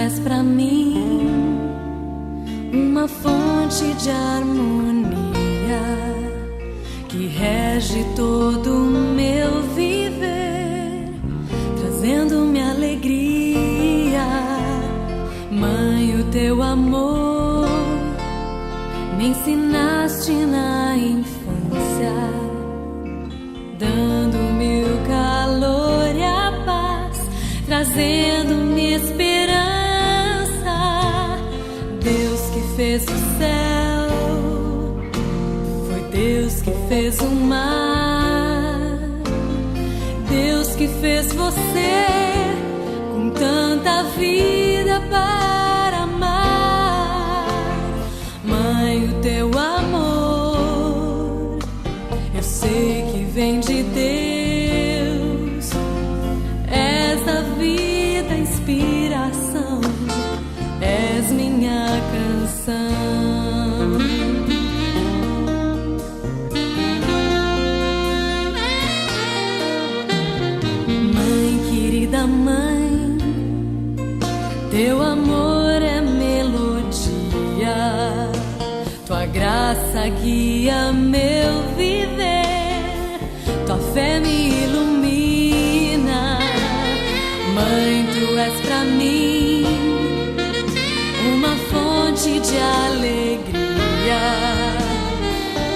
és pra mim uma fonte de harmonia que rege todo o meu viver, trazendo-me alegria. Mãe, o teu amor me ensinaste na infância, dando-me o calor e a paz, trazendo-me esperança. Deus que fez o céu, foi Deus que fez o mar, Deus que fez você com tanta vida para amar. Mãe, o teu amor eu sei que vem de Deus, és a vida, a inspiração, és minha canção. Mãe, querida mãe, teu amor é melodia, tua graça guia meu viver, tua fé me ilumina. Mãe, tu és pra mim uma fonte de alegria,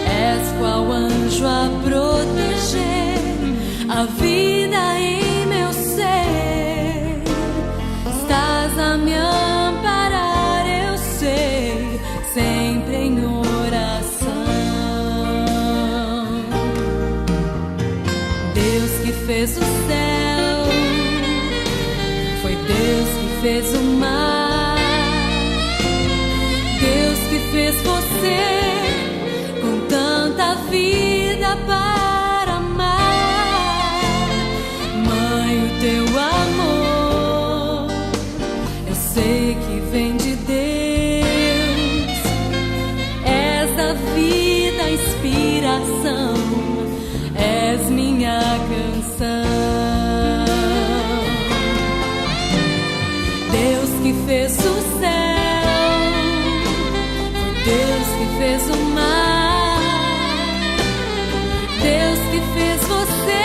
és qual anjo a proteger a vida em meu ser. Estás a me amparar, eu sei, sempre em oração. Deus que fez o céu, foi Deus que fez o mar, Deus que fez você com tanta vida para amar. Mãe, o teu amor eu sei que vem de Deus, és a vida, a inspiração, és minha canção. Deus que fez o céu, foi Deus que fez o mar, Deus que fez você